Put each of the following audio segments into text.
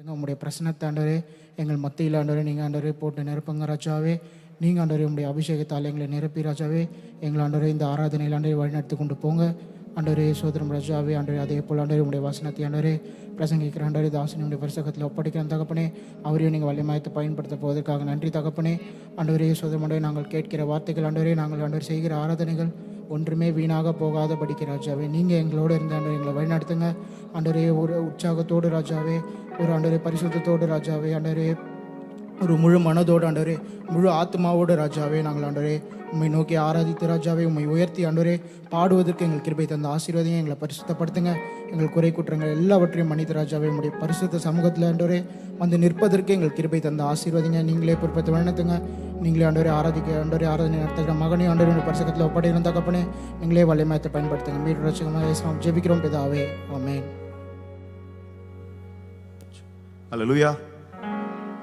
உங்களுடைய பிரசனத்தை ஆண்டவரே எங்கள் மத்தியில் ஆண்டவரே நீங்கள் ஆண்டவரே போட்டு நிரப்புங்க ராஜாவே. நீங்கள் ஆண்டவரே உங்களுடைய அபிஷேகத்தால் எங்களை நிரப்பி ராஜாவே எங்கள் ஆண்டவரே இந்த ஆராதனையில் ஆண்டவரே வழிநடத்தி கொண்டு போங்க ஆண்டவரே. சோதரம் ராஜாவே ஆண்டவரே அதே போல் ஆண்டவரே உங்களுடைய வசனத்தை ஆண்டவரே பிரசங்கிக்கிற ஆண்டவரே தாசனுடைய பரிசகத்தில் ஒப்படைக்கிற தகப்பனே அவரையும் நீங்கள் வல்லமாயத்தை பயன்படுத்த போவதற்காக நன்றி தகப்பனே. ஆண்டவரே சோதரம் ஆண்டவரே நாங்கள் கேட்கிற வார்த்தைகள் ஆண்டவரே நாங்கள் ஆண்டவரே செய்கிற ஆராதனைகள் ஒன்றுமே வீணாக போகாத படிக்க ராஜாவே நீங்கள் எங்களோடு இருந்த ஆண்டவரே எங்களை வழிநடத்துங்க ஆண்டவரே. ஒரு உற்சாகத்தோடு ராஜாவே, ஒரு ஆண்டவரே பரிசுத்தத்தோடு ராஜாவே, ஆண்டவரே ஒரு முழு மனதோடு ஆண்டவரே, முழு ஆத்மாவோடு ராஜாவே நாங்கள் ஆண்டவரே உம்மை நோக்கி ஆராதித்து ராஜாவே உம்மை உயர்த்தி ஆண்டவரே பாடுவதற்கு எங்கள் கிருபை தந்த ஆசீர்வாதம் எங்களை பரிசுத்தப்படுத்துங்க. எங்கள் குறை குற்றங்கள் எல்லாவற்றையும் மன்னித்து ராஜாவே உம்முடைய பரிசுத்த சமூகத்தில் ஆண்டவரே வந்து நிற்பதற்கு எங்கள் கிருபை தந்த ஆசீர்வாதிங்க. நீங்களே பொறுப்பத்தை வழிநடத்துங்க. நீங்களே ஆண்டவரே ஆராதிக்க ஆண்டவரே ஆராதனை நடத்துகிற மகனே ஆண்டவரே பரிசுத்தத்தில் ஒப்படைக்கிற தகப்பனே நீங்களே வல்லமையத்தை பயன்படுத்துங்க. மீண்டும் ரட்சகமாக ஜெபிக்கிறோம் பிதாவே, ஆமென். அல்லேலூயா.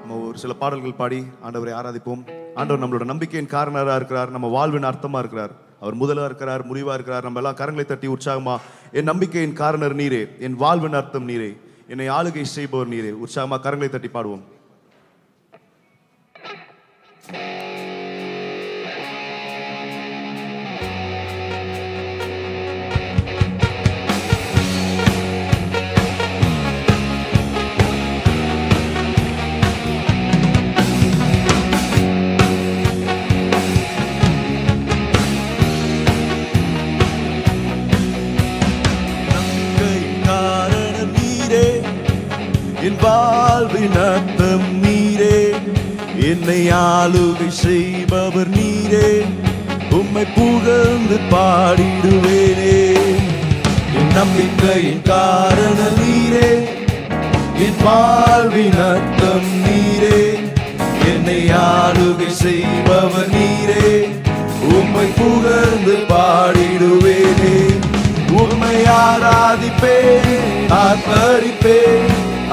நம்ம ஒரு சில பாடல்கள் பாடி ஆண்டவரை ஆராதிப்போம். ஆண்டவர் நம்மளோட நம்பிக்கையின் காரணராக இருக்கிறார், நம்ம வாழ்வின் அர்த்தமா இருக்கிறார், அவர் முதலா இருக்கிறார், முடிவா இருக்கிறார். நம்ம எல்லாம் கரங்களை தட்டி உற்சாகமா, என் நம்பிக்கையின் காரணர் நீரே, என் வாழ்வின் அர்த்தம் நீரே, என்னை ஆளுகை செய்பவர் நீரே, உற்சாகமா கரங்களை தட்டி பாடுவோம். என் வாழ்வின் அர்த்தம் நீரே, என்னை ஆளுகை செய்பவர் நீரே, உம்மை புகழ்ந்து பாடிடுவேனே. என் நம்பிக்கையின் காரணம் நீரே, என் வாழ்வின் அர்த்தம் நீரே, என்னை ஆளுகை செய்பவர் நீரே, உம்மை புகழ்ந்து பாடிடுவேனே. உம்மை ஆராதிப்பேன், ஆர்ப்பரிப்பேன்,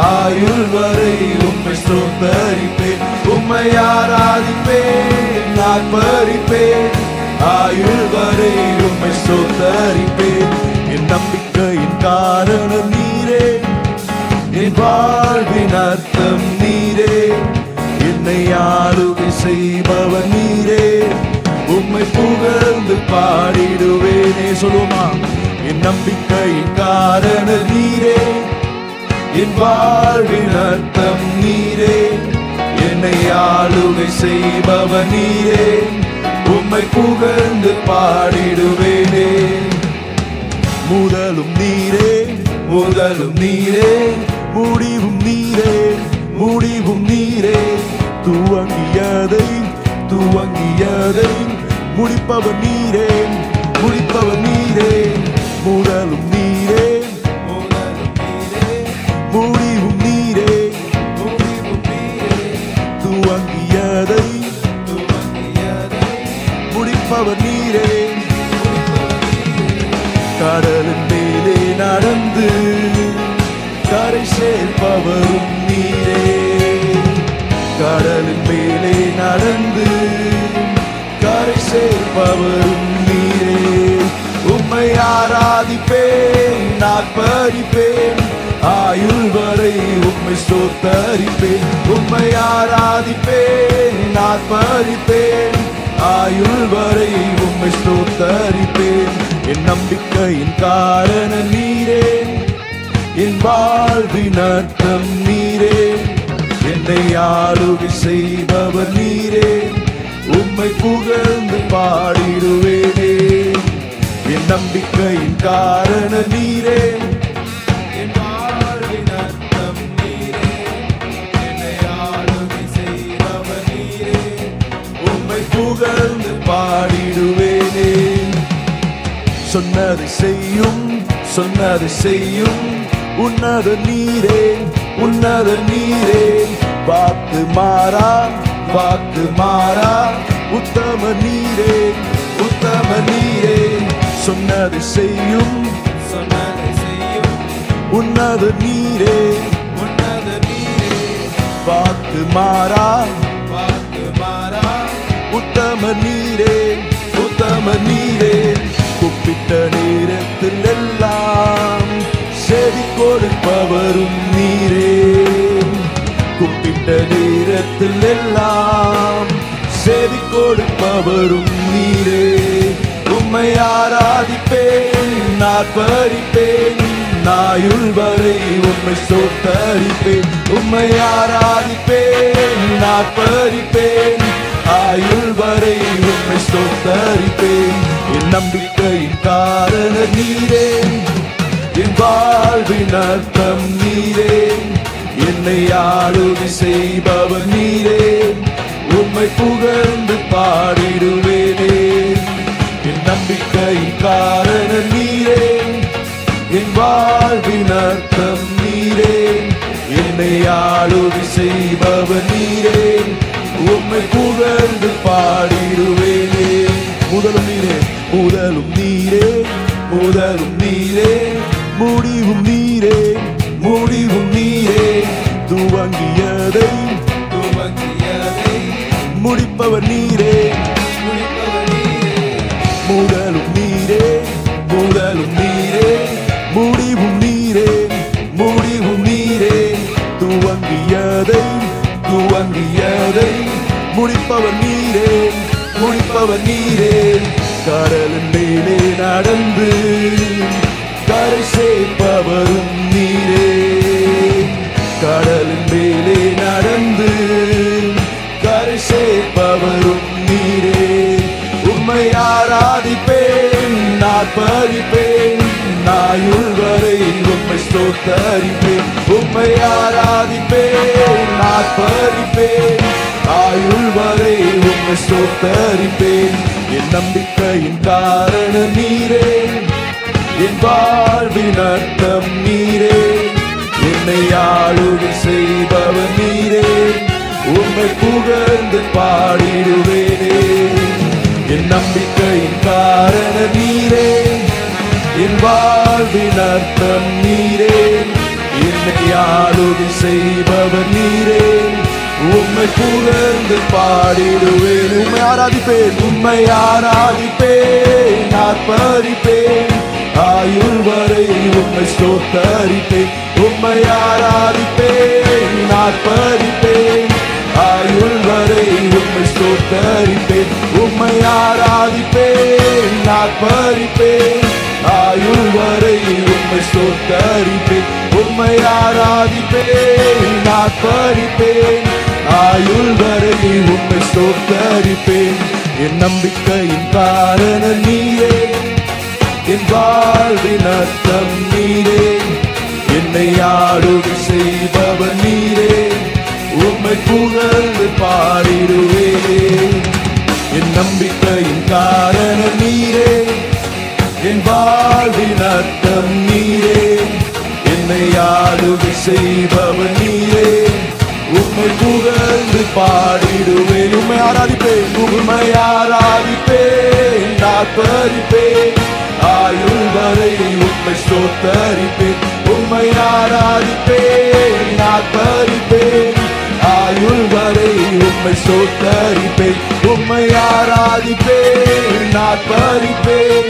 ஆயுள் வரை உம்மை ஸ்தோத்தரிப்பேன். உம்மை ஆராதிப்பேன், ஆர்ப்பரிப்பேன், ஆயுள் வரை உம்மை ஸ்தோத்தரிப்பேன். என் நம்பிக்கையின் காரணம் நீரே, என் வாழ்வின் அர்த்தம் நீரே, என்னை ஆளுகை செய்பவர் நீரே, உம்மை புகழ்ந்து பாடிடுவேனே. சொல்லுமா, என் நம்பிக்கையின் காரணம் நீரே, என் வாழ்வின் அர்த்தம் நீரே, என்னை ஆளுகை செய்பவர் நீரே, உம்மை புகழ்ந்து பாடிடுவேனே. முதலும் நீரே, முதலும் நீரே, முடிவும் நீரே, முடிவும் நீரே, துவங்கியதை துவங்கியதை முடிப்பவர் நீரே, முடிப்பவர் நீரே. முதலும் நீரே, முடிவும் நீரே, முடிவும் நீரே, துவங்கியதை முடிப்பவர் நீரே. கடலின் மேலே நடந்து கரை சேர்ப்பவரும் நீரே, கடலின் மேலே நடந்து கரை சேர்ப்பவரும் நீரே. உம்மை ஆராதிப்பேன், ஆர்ப்பரிப்பேன், ஆயுள் வரை உம்மை ஸ்தோத்தரிப்பேன். உம்மை ஆராதிப்பேன், ஆர்ப்பரிப்பேன், ஆயுள் வரை உம்மை ஸ்தோத்தரிப்பேன். என் நம்பிக்கையின் காரணம் நீரே, என் வாழ்வின் அர்த்தம் நீரே, என்னை ஆளுகை செய்பவர் நீரே, உம்மை புகழ்ந்து பாடிடுவேனே. என் நம்பிக்கையின் காரணம் நீரே, என் வாழ்வின் அர்த்தம் நீரே, என்னை ஆளுகை செய்பவர் நீரே, உம்மை புகழ்ந்து பாடிடுவேனே. சொன்னதை செய்யும், சொன்னதை செய்யும் உன்னத நீரே, உன்னத நீரே, வாக்கு மாறா, வாக்கு மாறா, உத்தம நீரே, உத்தம நீரே. சொன்னதை செய்யும், சொன்னதை செய்யும் உன்னத நீரே, உன்னத நீரே, வாக்கு மாறா, வாக்கு மாறா, உத்தம நீரே, உத்தம நீரே. கூப்பிட்ட நேரத்தில் எல்லாம் செவி கொடுப்பவரும் நீரே, செய்பவரும் நீரே. உம்மை ஆராதிப்பேன், ஆர்ப்பரிப்பேன், நாயுள் வரை உம்மை ஸ்தோத்தரிப்பேன். உம்மை ஆராதிப்பேன், ஆர்ப்பரிப்பேன், ஆயுள் வரை உம்மை ஸ்தோத்தரிப்பேன். என் நம்பிக்கையின் காரணர் நீரே, என் வாழ்வின் அர்த்தம் நீரே, என்னை ஆளுகை செய்பவர் நீரே. உம்மை புகழ்ந்து பாடிடுவேனே. என் நம்பிக்கையின் காரணர் நீரே, என் வாழ்வின் அர்த்தம் நீரே, என்னை ஆளுகை செய்பவர் நீரே. உம்மை புகழ்ந்து பாடிடுவேனே. முதலும் நீரே, முதலும் நீரே, முதலும் நீரே, முடிவும் நீரே, முடிவும் நீரே. துவங்கியதை முடிப்பவர் நீரே, முதலும் நீரே, முதலும் நீரே, முடிவும் நீரே, முடிவும் நீரே. துவங்கியதை முடிப்பவர் நீரே, முடிப்பவர் நீரே. கடலின் மேலே நடந்து கரை சேர்ப்பவரும் நீரே, கடலின் மேலே நடந்து கரை சேர்ப்பவரும் நீரே. உம்மை ஆராதிப்பேன், ஆர்ப்பரிப்பேன், நாயுள் வரை உம்மை ஸ்தோத்தரிப்பேன். உம்மை ஆராதிப்பேன், ஆர்ப்பரிப்பேன், ஆயுள் வரை உம்மை ஸ்தோத்தரிப்பேன். என் நம்பிக்கையின் காரணம் நீரே, என் வாழ்வின் அர்த்தம் நீரே, என்னை ஆளுகை செய்பவர் நீரே. உம்மை புகழ்ந்து பாடிடுவேனே. என் நம்பிக்கையின் காரணம் நீரே, என் வாழ்வின் அர்த்தம் நீரே, என்னை ஆளுகை செய்பவர் நீரே. உம்மை புகழ்ந்து பாடிடுவேன். உம்மை ஆராதிப்பேன், உம்மை ஆராதிப்பேன், ஆர்ப்பரிப்பேன், ஆயுள் வரை உம்மை ஸ்தோத்தரிப்பேன். உம்மை ஆராதிப்பேன், ஆர்ப்பரிப்பேன், ஆயுள் வரை உம்மை ஸ்தோத்தரிப்பேன். உம்மை ஆராதிப்பேன், ஆர்ப்பரிப்பேன், ஆயுள் வரை உம்மை ஸ்தோத்தரிப்பேன். உம்மை ஆராதிப்பேன், ஆர்ப்பரிப்பேன், ஆயுள் வரை உம்மை ஸ்தோத்தரிப்பேன். என் நம்பிக்கையின் காரணம் நீரே, என் வாழ்வின் அர்த்தம் நீரே, என்னை ஆளுகை செய்பவர் நீரே. உம்மை புகழ்ந்து பாடிடுவேனே. என் நம்பிக்கையின் காரணம் நீரே, என் வாழ்வின் அர்த்தம் நீரே, என்னை ஆளுகை செய்பவர் நீரே. உம்மை புகழ்ந்து பாடிடுவேன். உம்மை ஆராதிப்பேன், உம்மை ஆராதிப்பேன், ஆர்ப்பரிப்பேன், ஆயுள் வரை உம்மை ஸ்தோத்தரிப்பேன். உம்மை ஆராதிப்பேன், ஆர்ப்பரிப்பேன், ஆயுள் வரை உம்மை ஸ்தோத்தரிப்பேன். உம்மை ஆராதிப்பேன், ஆர்ப்பரிப்பேன்,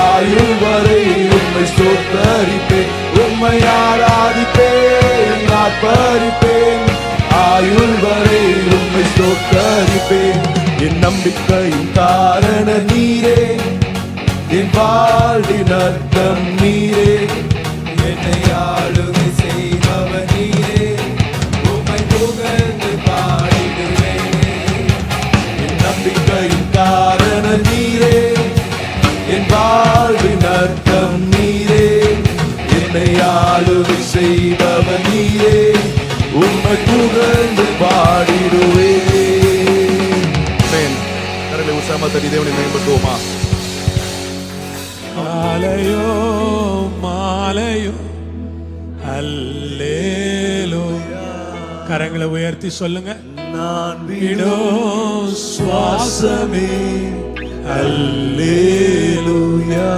ஆயுள் வரை உம்மை ஸ்தோத்தரிப்பேன். உம்மை ஆராதிப்பேன், ஆர்ப்பரிப்பேன், ஆயுள் வரை உம்மை ஸ்தோத்தரிப்பேன். என் நம்பிக்கையின் காரணம் நீரே, என் வாழ்வின் அர்த்தம் நீரே, என்னை ஆளுகை செய்பவர் நீரே. உம்மை புகழ்ந்து பாடிடுவேனே. என் நம்பிக்கையின் காரணம் நீரே, என் வாழ்வின் அர்த்தம் நீரே, என்னை ஆளுகை செய்பவர் நீரே. உம்மை புகழ்ந்து பாடிடுவேனே. கரங்களை உற்சாகமா தட்டி தேவனை மேம்படுத்துவோமா? மாலையோ மாலையோ அல்லேலூயா. கரங்களை உயர்த்தி சொல்லுங்க. நான் விடும் சுவாசமே அல்லேலூயா.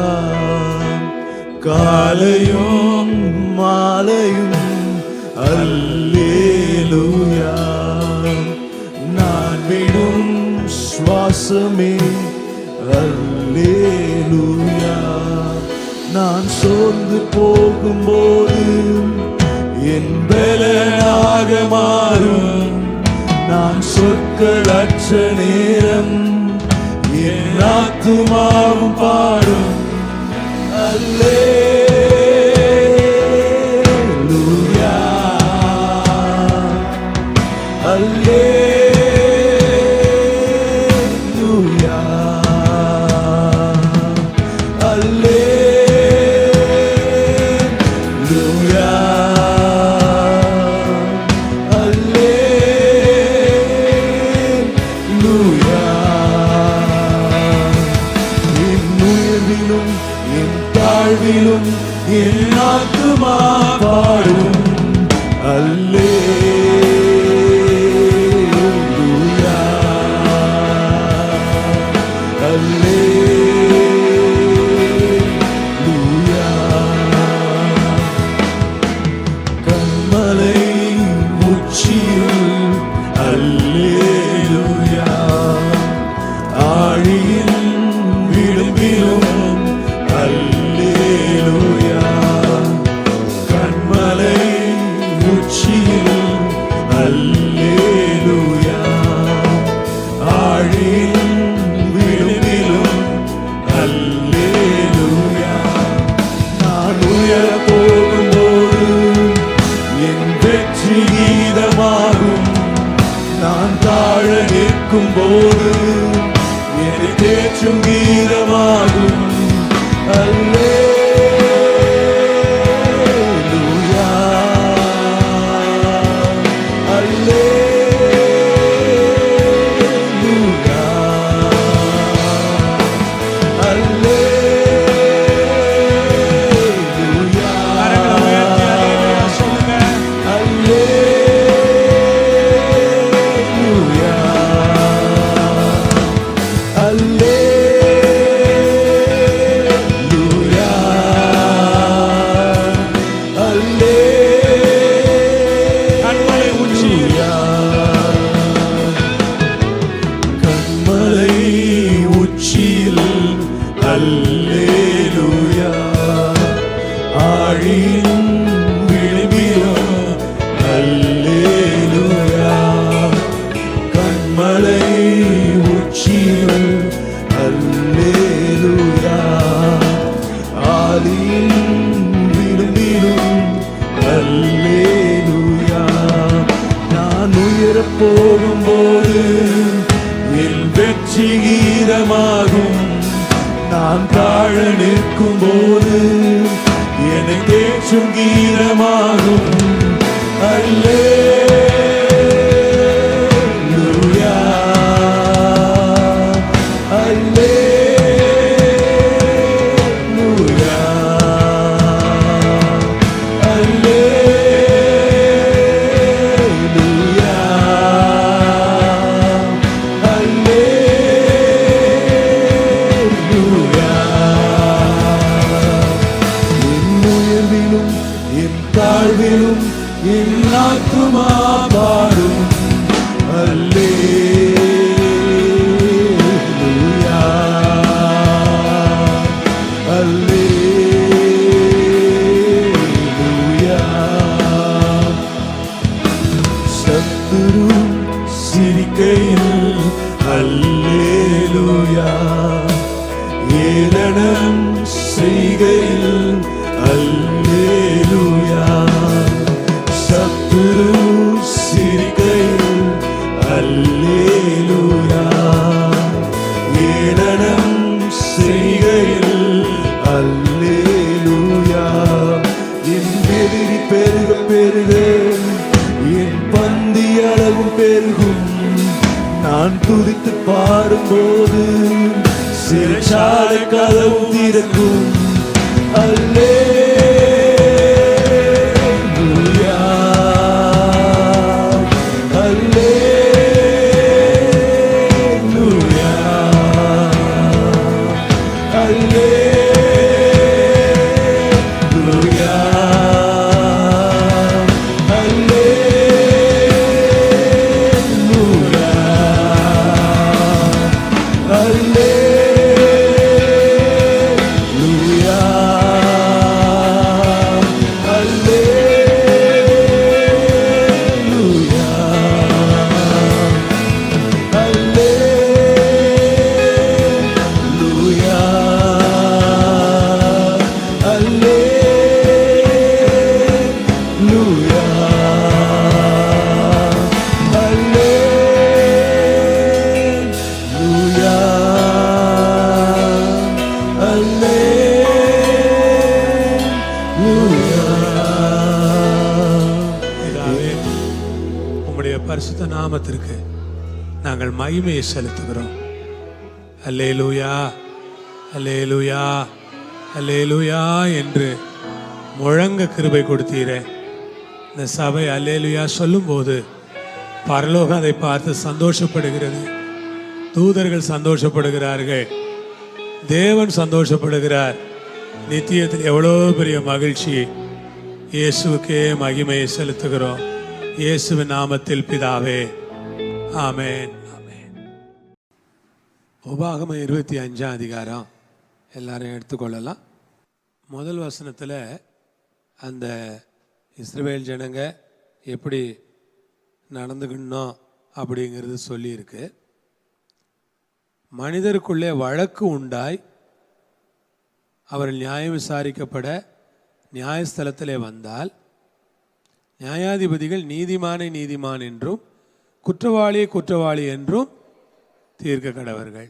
காலையும் மாலையும் அல்லேலூயா. நான் விடும் சுவாசமே அல்லேலூயா. நான் சோர்ந்து போகும்போது என் பலனாக மாறும். நான் சொற்களற்ற நேரம் என் ஆத்துமாவும் பாடும். அல்லேலூயா, அல்லேலூயா, அல்லேலூயா, அல்லேலூயா. என் உயர்விலும் என் தாழ்விலும் என் ஆத்துமா பாடும். அல்லேலூயா, அல்லேலூயா. கன்மலை உச்சியில் அல்லேலூயா, ஆழியின் விளிம்பிலும் அல்லேலூயா. கன்மலை உச்சியில் அல்லேலூயா, ஆழியின் விளிம்பிலும் அல்லேலூயா. நான் உயரப் போகும்போது என் வெற்றி கீதமாகும். நான் தாழ நிற்கும் போது என்னை தேற்றும் கீதமாகும். அல்லேலூயா, அல்லேலூயா, அல்லேலூயா. கரங்களை உயர்த்தி அல்லேலூயா சொல்லுங்க. அல்லேலூயா, அல்லேலூயா, கன்மலை உச்சியில் கன்மலை உச்சியில் அல்லேலூயா, ஆழியின் விளிம்பிலும் அல்லேலூயா. கன்மலை உச்சியில் அல்லேலூயா, ஆழியின் விளிம்பிலும் அல்லேலூயா. நான் உயரப் போகும்போது என் வெற்றி கீதமாகும். நான் தாழ நிற்கும் போது என்னை தேற்றும் கீதமாகும். அல்லேலூயா, அல்லேலூயா, அல்லேலூயா, அல்லேலூயா. என் உயர்விலும் என் தாழ்விலும் என் ஆத்துமா பாடும். அல்லேலூயா, அல்லேலூயா. சத்துரு சிரிக்கையில் அல்லேலூயா, ஏளனம் செய்கையில் அல்லேலூயா. சத்துரு சிரிக்கையில் அல்லேலூயா, ஏளனம் செய்கையில் அல்லேலூயா. என் எதிரி பெருக பெருக என் பந்தி அளவும் பெருகும். நான் துதித்து பாடும்போது சிறைச்சாலை கதவும் திறக்கும். அல்லேலூயா, அல்லேலூயா, அல்லேலூயா, அல்லேலூயா, அல்லேலூயா. பரிசுத்த நாமத்திற்கு நாங்கள் மகிமையை செலுத்துகிறோம். அல்லேலூயா, அல்லேலூயா, அல்லேலூயா என்று முழங்க கிருபை கொடுத்தீரே. இந்த சபை அல்லேலூயா சொல்லும்போது பரலோகம் அதை பார்த்து சந்தோஷப்படுகிறது, தூதர்கள் சந்தோஷப்படுகிறார்கள், தேவன் சந்தோஷப்படுகிறார். நித்தியத்தில் எவ்வளோ பெரிய மகிழ்ச்சி. இயேசுக்கே மகிமையை செலுத்துகிறோம். இயேசுவின் நாமத்தில் பிதாவே, ஆமென், ஆமென். உபாகமம் 25ஆம் அதிகாரம் எல்லாரும் எடுத்துக்கொள்ளலாம். முதல் வசனத்தில் அந்த இஸ்ரவேல் ஜனங்க எப்படி நடந்துக்கணும் அப்படிங்கிறது சொல்லியிருக்கு. மனிதருக்குள்ளே வழக்கு உண்டாய் அவர்கள் நியாயம் விசாரிக்கப்பட நியாயஸ்தலத்திலே வந்தால் நியாயாதிபதிகள் நீதிமானை நீதிமான் என்றும் குற்றவாளியை குற்றவாளி என்றும் தீர்க்க கடவர்கள்.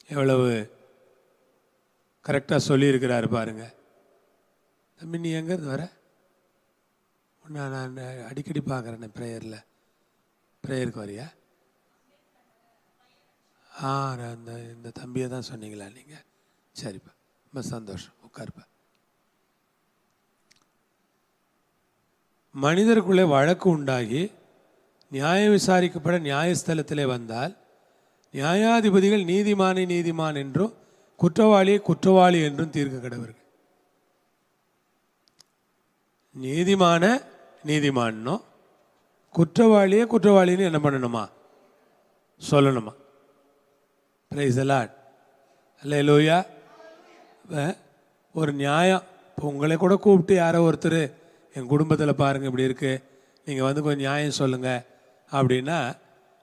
எவ்வளவு கரெக்டாக சொல்லியிருக்கிறாரு பாருங்க. தம்பி, நீ எங்கேருந்து வர? நான் அடிக்கடி பார்க்குறேன் ப்ரேயருக்கு வரியா? இந்த தம்பியை தான் சொன்னீங்களா நீங்கள்? சரிப்பா, ரொம்ப சந்தோஷம், உட்காருப்பா. மனிதருக்குள்ளே வழக்கு உண்டாகி நியாயம் விசாரிக்கப்பட நியாயஸ்தலத்திலே வந்தால் நியாயாதிபதிகள் நீதிமானை நீதிமான் என்றும் குற்றவாளியை குற்றவாளி என்றும் தீர்க்க கடவர்கள். நீதிமான நீதிமானோ குற்றவாளியே குற்றவாளின்னு என்ன பண்ணணுமா? சொல்லணுமா? பிரைஸ் தி லார்ட், அல்லேலூயா. ஒரு நியாயம். இப்போ உங்களை கூட கூப்பிட்டு யாரோ ஒருத்தர் என் குடும்பத்தில் பாருங்கள் இப்படி இருக்குது, நீங்கள் வந்து கொஞ்சம் நியாயம் சொல்லுங்கள் அப்படின்னா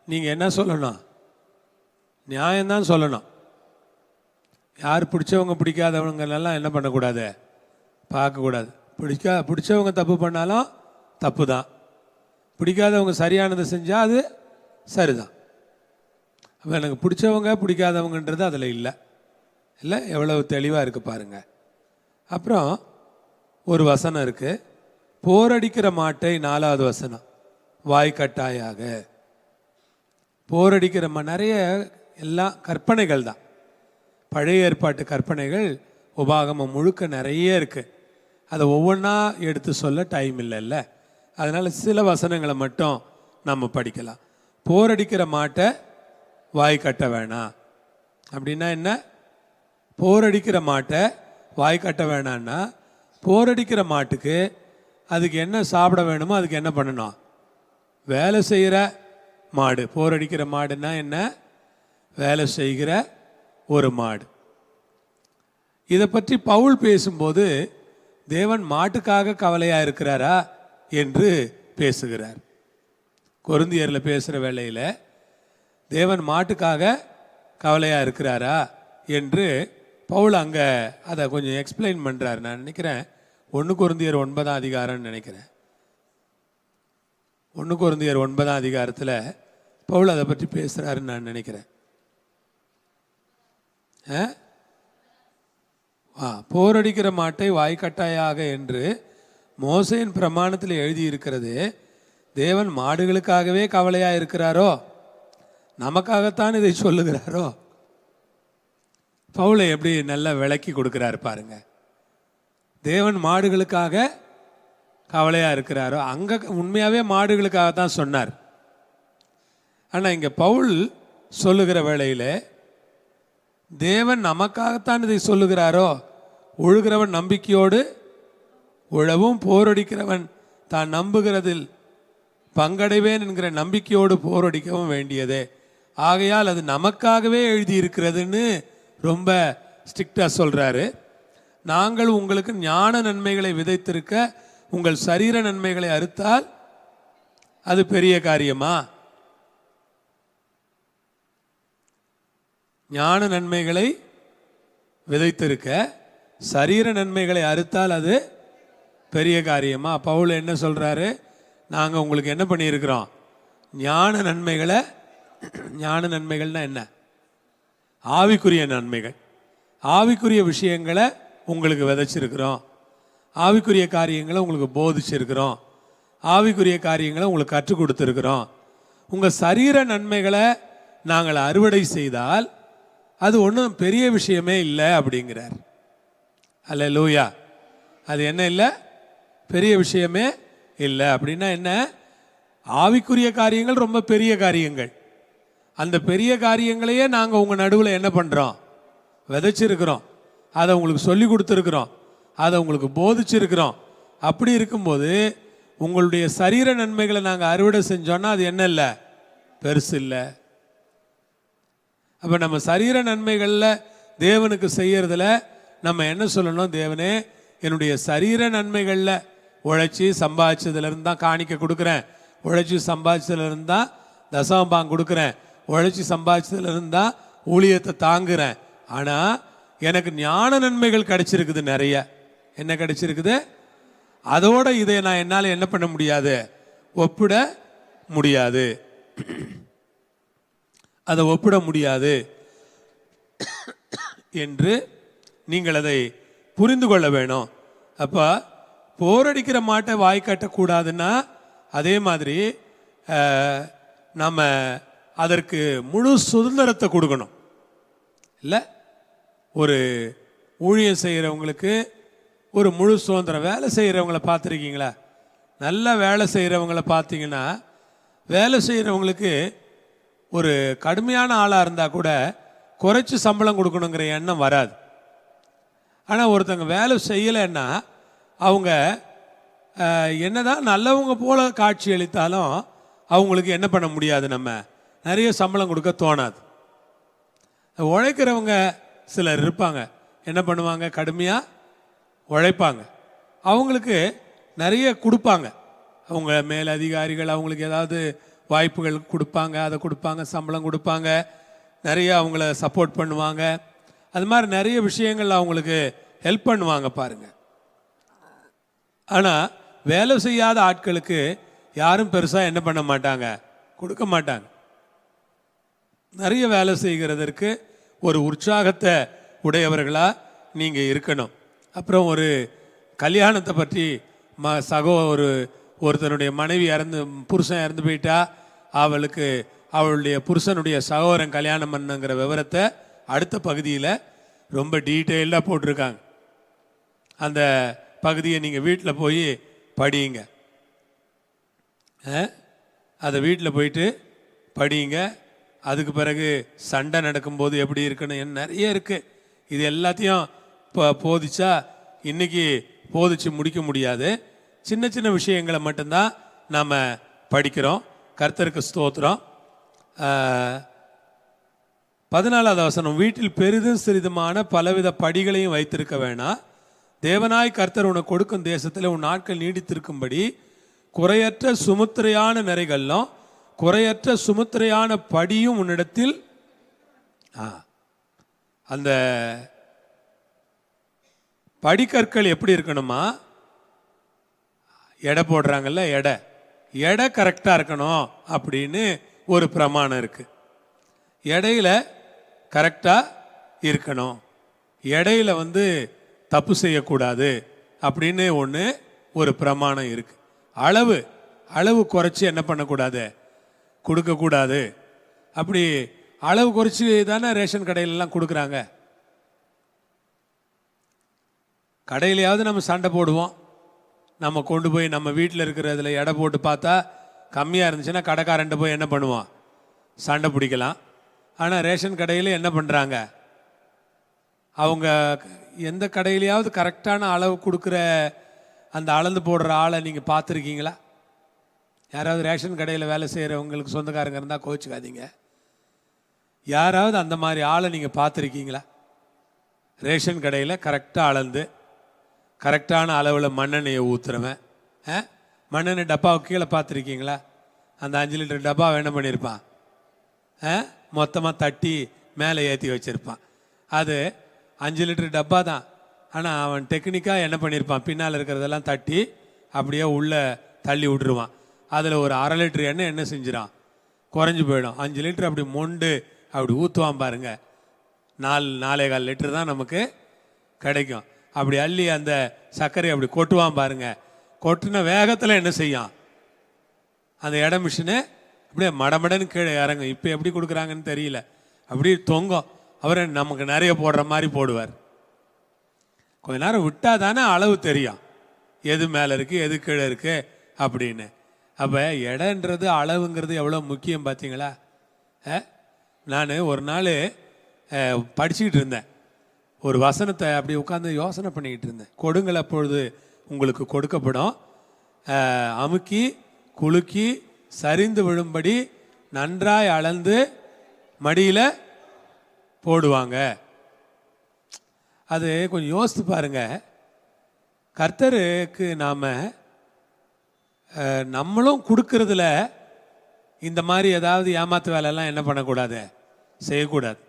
நீங்கள் என்ன சொல்லணும்? நியாயம்தான் சொல்லணும். யார் பிடிச்சவங்க பிடிக்காதவங்களெல்லாம் என்ன பண்ணக்கூடாது? பார்க்கக்கூடாது. பிடிச்சவங்க தப்பு பண்ணாலும் தப்பு தான், பிடிக்காதவங்க சரியானதை செஞ்சால் அது சரிதான். அப்போ எனக்கு பிடிச்சவங்க பிடிக்காதவங்கன்றது அதில் இல்லை. எவ்வளவு தெளிவாக இருக்குது பாருங்கள். அப்புறம் ஒரு வசனம் இருக்குது, போரடிக்கிற மாட்டை, 4வது வசனம், வாய்க்கட்டாயாக. போரடிக்கிற நிறைய எல்லாம் கற்பனைகள் தான், பழைய ஏற்பாட்டு கற்பனைகள். உபாகமம் முழுக்க நிறைய இருக்குது. அதை ஒவ்வொன்றா எடுத்து சொல்ல டைம் இல்லைல்ல, அதனால் சில வசனங்களை மட்டும் நம்ம படிக்கலாம். போரடிக்கிற மாட்டை வாய் கட்ட வேணாம் அப்படின்னா என்ன? போரடிக்கிற மாட்டை வாய் கட்ட வேணான்னா, போரடிக்கிற மாட்டுக்கு அதுக்கு என்ன சாப்பிட வேணுமோ அதுக்கு என்ன பண்ணணும்? வேலை செய்கிற மாடு. போரடிக்கிற மாடுன்னா என்ன? வேலை செய்கிற ஒரு மாடு. இதை பற்றி பவுல் பேசும்போது தேவன் மாட்டுக்காக கவலையாக இருக்கிறாரா என்று பேசுகிறார். கொரிந்தியரில் பேசுகிற வேளையில் தேவன் மாட்டுக்காக கவலையாக இருக்கிறாரா என்று பவுல் அங்கே அதை கொஞ்சம் எக்ஸ்பிளைன் பண்ணுறாரு. நான் நினைக்கிறேன் 1 கொரிந்தியர் 9ஆம் அதிகாரம்னு நினைக்கிறேன். 1 கொரிந்தியர் 9ஆம் அதிகாரத்தில் பவுல் அதை பற்றி பேசுகிறாருன்னு நான் நினைக்கிறேன். போரடிக்கிற மாட்டை வாய்க்கட்டாயாக என்று மோசேயின் பிரமாணத்தில் எழுதியிருக்கிறது. தேவன் மாடுகளுக்காகவே கவலையாக இருக்கிறாரோ? நமக்காகத்தான் இதை சொல்லுகிறாரோ? பவுலை எப்படி நல்லா விளக்கி கொடுக்கிறாரு பாருங்க. தேவன் மாடுகளுக்காக கவலையாக இருக்கிறாரோ? அங்கே உண்மையாகவே மாடுகளுக்காக தான் சொன்னார். ஆனால் இங்கே பவுல் சொல்லுகிற வேளையில் தேவன் நமக்காகத்தான் இதை சொல்லுகிறாரோ? உழுகிறவன் நம்பிக்கையோடு உழவும், போரடிக்கிறவன் தான் நம்புகிறதில் பங்கடைவேன் என்கிற நம்பிக்கையோடு போரடிக்கவும் வேண்டியதே. ஆகையால் அது நமக்காகவே எழுதியிருக்கிறதுன்னு ரொம்ப ஸ்ட்ரிக்டாக சொல்கிறாரு. நாங்கள் உங்களுக்கு ஞான நன்மைகளை விதைத்திருக்க உங்கள் சரீர நன்மைகளை அறுத்தால் அது பெரிய காரியமா? ஞான நன்மைகளை விதைத்திருக்க சரீர நன்மைகளை அறுத்தால் அது பெரிய காரியமா? பவுல் என்ன சொல்கிறாரு? நாங்கள் உங்களுக்கு என்ன பண்ணியிருக்கிறோம்? ஞான நன்மைகளை. ஞான நன்மைகள்னா என்ன? ஆவிக்குரிய நன்மைகள். ஆவிக்குரிய விஷயங்களை உங்களுக்கு விதைச்சிருக்கிறோம், ஆவிக்குரிய காரியங்களை உங்களுக்கு போதிச்சிருக்கிறோம், ஆவிக்குரிய காரியங்களை உங்களுக்கு கற்றுக் கொடுத்துருக்குறோம். உங்கள் சரீர நன்மைகளை நாங்கள் அறுவடை செய்தால் அது ஒன்றும் பெரிய விஷயமே இல்லை அப்படிங்கிறார். அல்லேலூயா. அது என்ன இல்லை? பெரிய விஷயமே இல்லை. அப்படின்னா என்ன? ஆவிக்குரிய காரியங்கள் ரொம்ப பெரிய காரியங்கள். அந்த பெரிய காரியங்களையே நாங்கள் உங்கள் நடுவில் என்ன பண்ணுறோம்? விதைச்சிருக்கிறோம். அதை உங்களுக்கு சொல்லி கொடுத்துருக்குறோம். அதை உங்களுக்கு போதிச்சிருக்கிறோம். அப்படி இருக்கும்போது உங்களுடைய சரீர நன்மைகளை நாங்கள் அறுவடை செஞ்சோன்னா அது என்ன இல்லை? பெருசு இல்லை. அப்போ நம்ம சரீர நன்மைகளில் தேவனுக்கு செய்யறதுல நம்ம என்ன சொல்லணும்? தேவனே, என்னுடைய சரீர நன்மைகளில் உழைச்சி சம்பாதிச்சதுலேருந்து தான் காணிக்க கொடுக்குறேன், உழைச்சி சம்பாதிச்சதுலேருந்து தான் தசமபாகம் கொடுக்குறேன், உழைச்சி சம்பாதிச்சதுலேருந்து தான் ஊழியத்தை தாங்குறேன். ஆனால் எனக்கு ஞான நன்மைகள் கிடைச்சிருக்குது நிறைய. என்ன கிடைச்சிருக்குது? அதோட இதை நான் என்னால் என்ன பண்ண முடியாது? ஒப்பிட முடியாது. அதை ஒப்பிட முடியாது என்று நீங்கள் அதை புரிந்து கொள்ள வேணும். அப்போ போரடிக்கிற மாட்டை வாய் கட்டக்கூடாதுன்னா அதே மாதிரி நம்ம அதற்கு முழு சுதந்திரத்தை கொடுக்கணும். இல்லை, ஒரு ஊழியம் செய்கிறவங்களுக்கு ஒரு முழு சுதந்திரம். வேலை செய்கிறவங்கள பார்த்துருக்கீங்களா? நல்லா வேலை செய்கிறவங்கள பார்த்தீங்கன்னா, வேலை செய்கிறவங்களுக்கு ஒரு கடுமையான ஆளாக இருந்தால் கூட குறைச்சி சம்பளம் கொடுக்கணுங்கிற எண்ணம் வராது. ஆனால் ஒருத்தங்க வேலை செய்யலைன்னா அவங்க என்னதான் நல்லவங்க போல காட்சி அளித்தாலும் அவங்களுக்கு என்ன பண்ண முடியாது? நம்ம நிறைய சம்பளம் கொடுக்க தோணாது. உழைக்கிறவங்க சிலர் இருப்பாங்க, என்ன பண்ணுவாங்க? கடுமையாக உழைப்பாங்க. அவங்களுக்கு நிறைய கொடுப்பாங்க. அவங்க மேலதிகாரிகள் அவங்களுக்கு ஏதாவது வாய்ப்புகள் கொடுப்பாங்க, அதை கொடுப்பாங்க, சம்பளம் கொடுப்பாங்க, நிறைய அவங்கள சப்போர்ட் பண்ணுவாங்க. அது மாதிரி நிறைய விஷயங்கள் அவங்களுக்கு ஹெல்ப் பண்ணுவாங்க பாருங்க. ஆனால் வேலை செய்யாத ஆட்களுக்கு யாரும் பெருசாக என்ன பண்ண மாட்டாங்க? கொடுக்க மாட்டாங்க. நிறைய வேலை செய்கிறதற்கு ஒரு உற்சாகத்தை உடையவர்களாக நீங்கள் இருக்கணும். அப்புறம் ஒரு கல்யாணத்தை பற்றி ஒருத்தனுடைய மனைவி புருஷன் இறந்து போயிட்டா அவளுக்கு அவளுடைய புருஷனுடைய சகோதரன் கல்யாணம் பண்ணுங்கிற விவரத்தை அடுத்த பகுதியில் ரொம்ப டீட்டெயில்டாக போட்டிருக்காங்க. அந்த பகுதியை நீங்கள் வீட்டில் போய் படியுங்க. அதை வீட்டில் போயிட்டு படியுங்க. அதுக்கு பிறகு சண்டை நடக்கும்போது எப்படி இருக்குன்னு நிறைய இருக்குது. இது எல்லாத்தையும் போதிச்சா இன்னைக்கு போதிச்சு முடிக்க முடியாது. சின்ன சின்ன விஷயங்களை மட்டும்தான் நாம் படிக்கிறோம். கர்த்தருக்கு ஸ்தோத்திரம். 14வது வசனம், வீட்டில் பெரிதும் சிறிதுமான பலவித படிகளையும் வைத்திருக்க வேணாம். தேவனாய் கர்த்தர் உனக்கு கொடுக்கும் தேசத்தில் உன் நாட்கள் நீடித்திருக்கும்படி குறையற்ற சுமுத்திரையான நிறைகளும் குறையற்ற சுமுத்திரையான படியும் உன்னிடத்தில். அந்த படிக்கற்கள் எப்படி இருக்கணுமா? எடை போடுறாங்கல்ல, எடை கரெக்டாக இருக்கணும் அப்படின்னு ஒரு பிரமாணம் இருக்கு. எடையில கரெக்டாக இருக்கணும், எடையில தப்பு செய்யக்கூடாது அப்படின்னு ஒரு பிரமாணம் இருக்கு. அளவு குறைச்சி என்ன பண்ணக்கூடாது? கொடுக்கக்கூடாது. அப்படி அளவு குறைச்சி தானே ரேஷன் கடையிலெல்லாம் கொடுக்குறாங்க. கடையிலையாவது நம்ம சண்டை போடுவோம். நம்ம கொண்டு போய் நம்ம வீட்டில் இருக்கிறதுல எடை போட்டு பார்த்தா கம்மியாக இருந்துச்சுன்னா கடைக்காரன்ட்டு போய் என்ன பண்ணுவோம்? சண்டை பிடிக்கலாம். ஆனால் ரேஷன் கடையில் என்ன பண்ணுறாங்க? அவங்க எந்த கடையிலையாவது கரெக்டான அளவு கொடுக்குற அந்த அளந்து போடுற ஆளை நீங்கள் பார்த்துருக்கீங்களா? யாராவது ரேஷன் கடையில் வேலை செய்கிறவங்களுக்கு சொந்தக்காரங்க இருந்தால் கோச்சிக்காதீங்க. யாராவது அந்த மாதிரி ஆளை நீங்கள் பார்த்துருக்கீங்களா? ரேஷன் கடையில் கரெக்டாக அளந்து கரெக்டான அளவில் மண்ணெண்ணெயை ஊற்றுறவன். மண்ணெண்ணெய் டப்பாவை கீழே பார்த்துருக்கீங்களா? அந்த 5 லிட்டர் டப்பாவை என்ன பண்ணியிருப்பான்? மொத்தமாக தட்டி மேலே ஏற்றி வச்சுருப்பான். அது 5 லிட்டர் டப்பா தான். ஆனால் அவன் டெக்னிக்காக என்ன பண்ணியிருப்பான்? பின்னால் இருக்கிறதெல்லாம் தட்டி அப்படியே உள்ளே தள்ளி விட்டுருவான். அதில் ஒரு 1/2 லிட்டர் எண்ணெய் என்ன செஞ்சிடான்? குறைஞ்சி போயிடும். 5 லிட்டர் அப்படி மொண்டு அப்படி ஊற்றுவான் பாருங்க. 4.25 லிட்டர் தான் நமக்கு கிடைக்கும். அப்படி அள்ளி அந்த சர்க்கரை அப்படி கொட்டுவான் பாருங்க. கொட்டின வேகத்தில் என்ன செய்யும்? அந்த இட மிஷினு அப்படியே மடமடன்னு கீழே இறங்கும். இப்போ எப்படி கொடுக்குறாங்கன்னு தெரியல, அப்படியே தொங்கும். அவரை நமக்கு நிறைய போடுற மாதிரி போடுவார். கொஞ்ச நேரம் விட்டால் தானே அளவு தெரியும், எது மேலே இருக்குது எது கீழே இருக்குது அப்படின்னு. அப்போ இடன்றது அளவுங்கிறது எவ்வளோ முக்கியம் பார்த்தீங்களா? நான் ஒரு நாள் படிச்சுக்கிட்டு இருந்தேன், ஒரு வசனத்தை அப்படி உட்காந்து யோசனை பண்ணிக்கிட்டு இருந்தேன். கொடுங்கள் அப்பொழுது உங்களுக்கு கொடுக்கப்படும், அமுக்கி குலுக்கி சரிந்து விழும்படி நன்றாய் அளந்து மடியில் போடுவாங்க. அது கொஞ்சம் யோசித்து பாருங்க. கர்த்தருக்கு நம்மளும் கொடுக்கறதுல இந்த மாதிரி ஏதாவது ஏமாத்து வேலையெல்லாம் என்ன பண்ணக்கூடாது, செய்யக்கூடாது.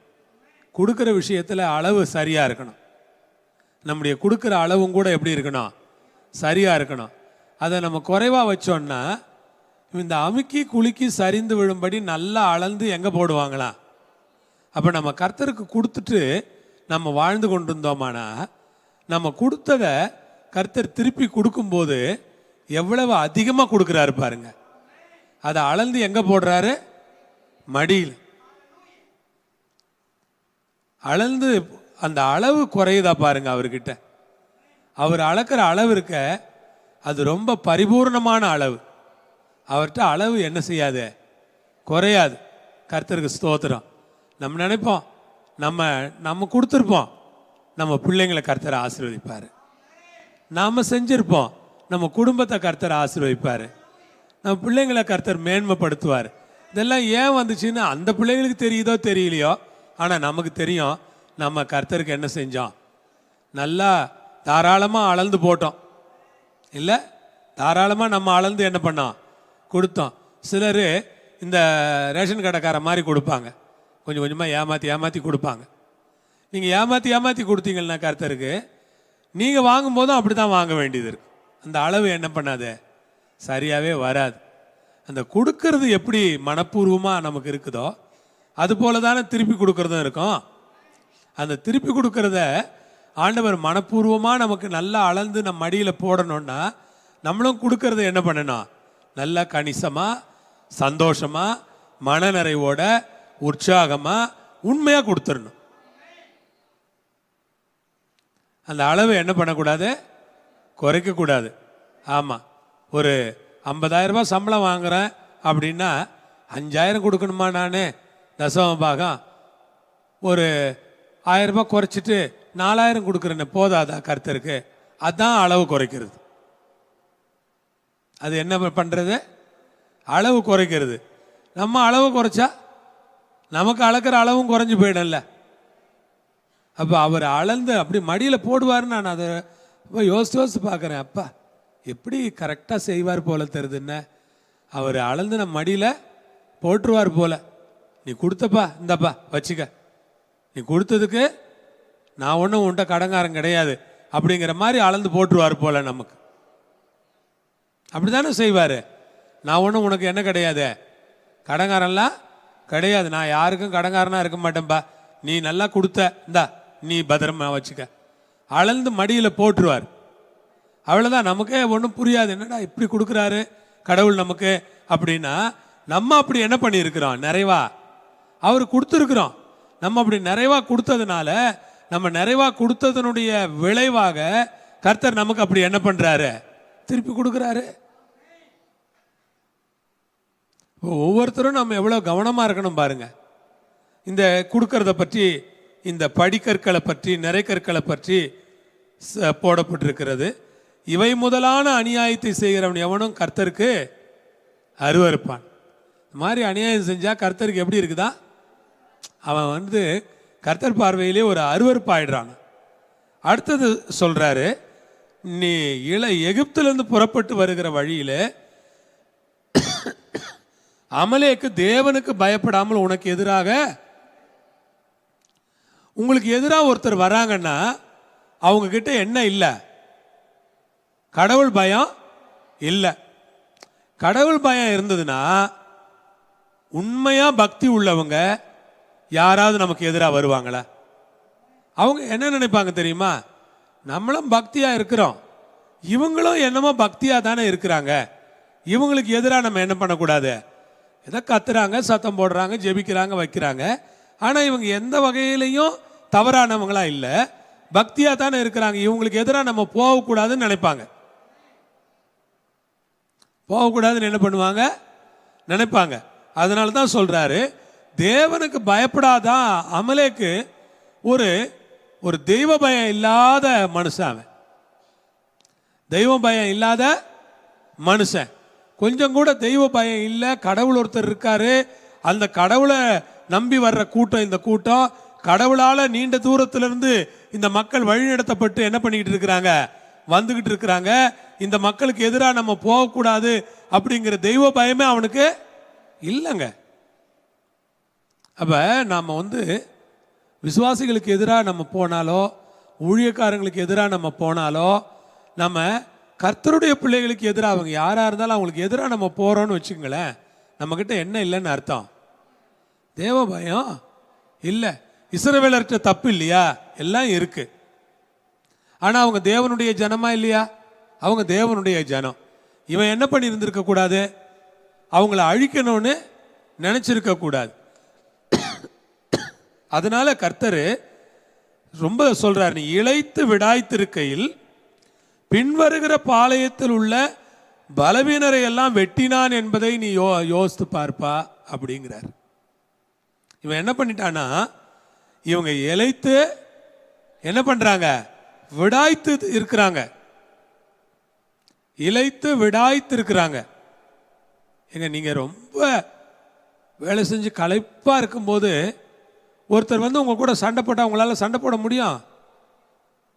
கொடுக்குற விஷயத்தில் அளவு சரியாக இருக்கணும். நம்முடைய கொடுக்குற அளவும் கூட எப்படி இருக்கணும், சரியாக இருக்கணும். அதை நம்ம குறைவாக வச்சோன்னா இந்த அமுக்கி குலுக்கி சரிந்து விழும்படி நல்லா அளந்து எங்கே போடுவாங்களா? அப்போ நம்ம கர்த்தருக்கு கொடுத்துட்டு நம்ம வாழ்ந்து கொண்டு இருந்தோமானா, நம்ம கொடுத்ததை கர்த்தர் திருப்பி கொடுக்கும்போது எவ்வளவு அதிகமாக கொடுக்குறாரு பாருங்க. அதை அளந்து எங்கே போடுறாரு? மடியில் அளந்து. அந்த அளவு குறையுதா பாருங்க அவர்கிட்ட. அவர் அளக்கிற அளவு இருக்க, அது ரொம்ப பரிபூர்ணமான அளவு. அவர்கிட்ட அளவு என்ன செய்யாது, குறையாது. கர்த்தருக்கு ஸ்தோத்திரம். நம்ம நினைப்போம் நம்ம கொடுத்துருப்போம், நம்ம பிள்ளைங்களை கர்த்தரை ஆசீர்வதிப்பார். நாம் செஞ்சுருப்போம், நம்ம குடும்பத்தை கர்த்தரை ஆசீர்வதிப்பார். நம்ம பிள்ளைங்களை கர்த்தர் மேன்மைப்படுத்துவார். இதெல்லாம் ஏன் வந்துச்சுன்னு அந்த பிள்ளைங்களுக்கு தெரியுதோ தெரியலையோ, ஆனால் நமக்கு தெரியும் நம்ம கர்த்தருக்கு என்ன செஞ்சோம். நல்லா தாராளமாக அளந்து போட்டோம் இல்லை, தாராளமாக நம்ம அளந்து என்ன பண்ணோம், கொடுத்தோம். சிலர் இந்த ரேஷன் கடைக்கார மாதிரி கொடுப்பாங்க, கொஞ்சம் கொஞ்சமாக ஏமாற்றி கொடுப்பாங்க. நீங்கள் ஏமாற்றி கொடுத்தீங்கன்னா கர்த்தருக்கு நீங்கள் வாங்கும்போதும் அப்படி தான் வாங்க வேண்டியது இருக்குது. அந்த அளவு என்ன பண்ணாது, சரியாகவே வராது. அந்த கொடுக்கறது எப்படி மனப்பூர்வமாக நமக்கு இருக்குதோ அது போல தானே திருப்பி கொடுக்கறதும் இருக்கும். அந்த திருப்பி கொடுக்கறத ஆண்டவர் மனப்பூர்வமாக நமக்கு நல்லா அளந்து நம்ம மடியில் போடணும்னா நம்மளும் கொடுக்கறத என்ன பண்ணணும், நல்லா கணிசமாக சந்தோஷமாக மனநிறைவோட உற்சாகமாக உண்மையாக கொடுத்துடணும். அந்த அளவு என்ன பண்ணக்கூடாது, குறைக்கக்கூடாது. ஆமாம், ஒரு 50,000 ரூபாய் சம்பளம் வாங்குகிறேன் அப்படின்னா 5,000 கொடுக்கணுமா? நான் தசம பாகம் ஒரு 1,000 ரூபாய் குறைச்சிட்டு 4,000 கொடுக்குறேன்னு போதாதா கர்த்தருக்கு? அதுதான் அளவு குறைக்கிறது. அது என்ன பண்ணுறது, அளவு குறைக்கிறது. நம்ம அளவு குறைச்சா நமக்கு அளக்கிற அளவும் குறைஞ்சி போயிடும்ல. அப்போ அவர் அளந்து அப்படி மடியில் போடுவார்னு நான் அதை யோசித்து பார்க்குறேன். அப்பா எப்படி கரெக்டாக செய்வார் போல தெரியுதுன்னு. அவர் அளந்து நம்ம மடியில் போட்டுருவார் போல. நீ கொடுத்தப்பா இந்தப்பா வச்சுக்க, நீ கொடுத்ததுக்கு நான் ஒன்றும் உன்ட்ட கடங்காரன் கிடையாது அப்படிங்கிற மாதிரி அளந்து போட்டுருவார் போல நமக்கு. அப்படி தானே செய்வார். நான் ஒன்றும் உனக்கு என்ன கிடையாது, கடங்காரன்லாம் கிடையாது, நான் யாருக்கும் கடங்காரனாக இருக்க மாட்டேன்பா, நீ நல்லா கொடுத்த இந்தா நீ பத்திரமா வச்சுக்க, அளந்து மடியில் போட்டுருவார். அவ்வளோதான். நமக்கே ஒன்றும் புரியாது, என்னடா இப்படி கொடுக்குறாரு கடவுள் நமக்கு அப்படின்னா. நம்ம அப்படி என்ன பண்ணியிருக்கிறோம், நிறைவா அவர் கொடுத்துருக்குறோம். நம்ம அப்படி நிறைவா கொடுத்ததுனால, நம்ம நிறைவா கொடுத்ததனுடைய விளைவாக கர்த்தர் நமக்கு அப்படி என்ன பண்ணுறாரு, திருப்பி கொடுக்குறாரு. ஒவ்வொருத்தரும் நம்ம எவ்வளோ கவனமாக இருக்கணும் பாருங்க. இந்த கொடுக்கறத பற்றி, இந்த படிக்கற்களை பற்றி, நிறைக்கற்களை பற்றி போடப்பட்டிருக்கிறது. இவை முதலான அநியாயத்தை செய்கிறவன் எவனும் கர்த்தருக்கு அருவருப்பான். இந்த மாதிரி அநியாயம் செஞ்சால் கர்த்தருக்கு எப்படி இருக்குதா, அவன் கர்த்தர் பார்வையிலே ஒரு அருவருப்பாயிடுறான். அடுத்தது சொல்றாரு, நீ எகிப்திலிருந்து புறப்பட்டு வருகிற வழியில அமலேக்கு தேவனுக்கு பயப்படாமல் உனக்கு எதிராக, உங்களுக்கு எதிராக ஒருத்தர் வராங்கன்னா அவங்க கிட்ட என்ன இல்லை, கடவுள் பயம் இல்லை. கடவுள் பயம் இருந்ததுன்னா உண்மையா பக்தி உள்ளவங்க யாராவது நமக்கு எதிராக வருவாங்களா? அவங்க என்ன நினைப்பாங்க தெரியுமா, நம்மளும் பக்தியா இருக்கிறோம், இவங்களும் என்னமோ பக்தியா தானே இருக்கிறாங்க, இவங்களுக்கு எதிராக நம்ம என்ன பண்ணக்கூடாது, ஏதோ கத்துறாங்க, சத்தம் போடுறாங்க, ஜெபிக்கிறாங்க, வைக்கிறாங்க. ஆனால் இவங்க எந்த வகையிலையும் தவறானவங்களா இல்லை, பக்தியாக தானே இருக்கிறாங்க. இவங்களுக்கு எதிராக நம்ம போகக்கூடாதுன்னு நினைப்பாங்க. போகக்கூடாதுன்னு என்ன பண்ணுவாங்க? நினைப்பாங்க. அதனால தான் சொல்றாரு, தேவனுக்கு பயப்படாதான் அமலேக்கு ஒரு தெய்வ பயம் இல்லாத மனுஷன். தெய்வ பயம் இல்லாத மனுஷன். கொஞ்சம் கூட தெய்வ பயம் இல்லை. கடவுள் ஒருத்தர் இருக்காரு, அந்த கடவுளை நம்பி வர்ற கூட்டம் இந்த கூட்டம். கடவுளால் நீண்ட தூரத்திலிருந்து இந்த மக்கள் வழிநடத்தப்பட்டு என்ன பண்ணிக்கிட்டு இருக்கிறாங்க? வந்துக்கிட்டு இருக்கிறாங்க. இந்த மக்களுக்கு எதிராக நம்ம போகக்கூடாது அப்படிங்கிற தெய்வ பயமே அவனுக்கு இல்லைங்க. அப்போ நாம் விசுவாசிகளுக்கு எதிராக நம்ம போனாலோ, ஊழியக்காரங்களுக்கு எதிராக நம்ம போனாலோ, நம்ம கர்த்தருடைய பிள்ளைகளுக்கு எதிராக, அவங்க யாராக இருந்தாலும் அவங்களுக்கு எதிராக நம்ம போகிறோன்னு வச்சுங்களேன், நம்மக்கிட்ட என்ன இல்லைன்னு அர்த்தம்? தேவ பயம் இல்லை. இஸ்ரவேலர்கிட்ட தப்பு இல்லையா? எல்லாம் இருக்கு. ஆனால் அவங்க தேவனுடைய ஜனமா இல்லையா? அவங்க தேவனுடைய ஜனம். இவன் என்ன பண்ணி இருந்திருக்க கூடாது? அவங்கள அழிக்கணும்னு நினைச்சிருக்க கூடாது. அதனால கர்த்தர் ரொம்ப சொல்றார், நீ இளைத்து விடாய்த்திருக்கையில் பின்வருகிற பாளையத்தில் உள்ள பலவீனரை எல்லாம் வெட்டினான் என்பதை நீ யோசித்து பார்ப்பா அப்படிங்கிறார். இவன் என்ன பண்ணிட்டானா, இவங்க இளைத்து என்ன பண்றாங்க? விடாய்த்து இருக்கிறாங்க. இளைத்து விடாய்த்து இருக்கிறாங்க. எங்க நீங்க ரொம்ப வேலை செஞ்சு களைப்பா இருக்கும்போது ஒருத்தர் உங்க கூட சண்டை போட்டா உங்களால சண்டை போட